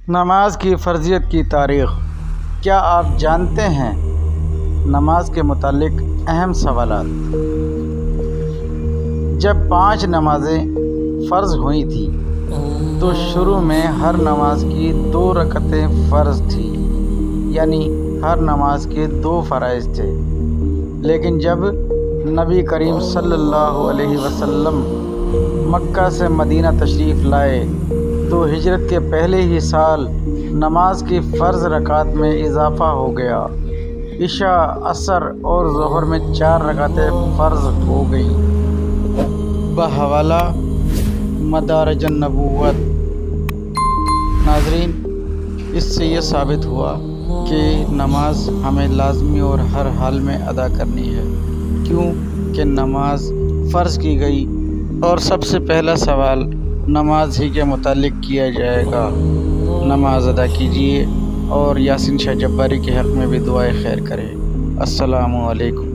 نماز کی فرضیت کی تاریخ۔ کیا آپ جانتے ہیں نماز کے متعلق اہم سوالات؟ جب 5 نمازیں فرض ہوئی تھیں تو شروع میں ہر نماز کی 2 رکعتیں فرض تھیں، یعنی ہر نماز کے 2 فرائض تھے۔ لیکن جب نبی کریم صلی اللہ علیہ وسلم مکہ سے مدینہ تشریف لائے تو ہجرت کے پہلے ہی سال نماز کی فرض رکعات میں اضافہ ہو گیا۔ عشاء، عصر اور ظہر میں 4 رکعتیں فرض ہو گئیں۔ بحوالہ مدارج النبوت۔ ناظرین، اس سے یہ ثابت ہوا کہ نماز ہمیں لازمی اور ہر حال میں ادا کرنی ہے، کیوں کہ نماز فرض کی گئی۔ اور سب سے پہلا سوال نماز ہی کے متعلق کیا جائے گا۔ نماز ادا کیجیے اور یاسین شاہ جباری کے حق میں بھی دعائے خیر کریں۔ السلام علیکم۔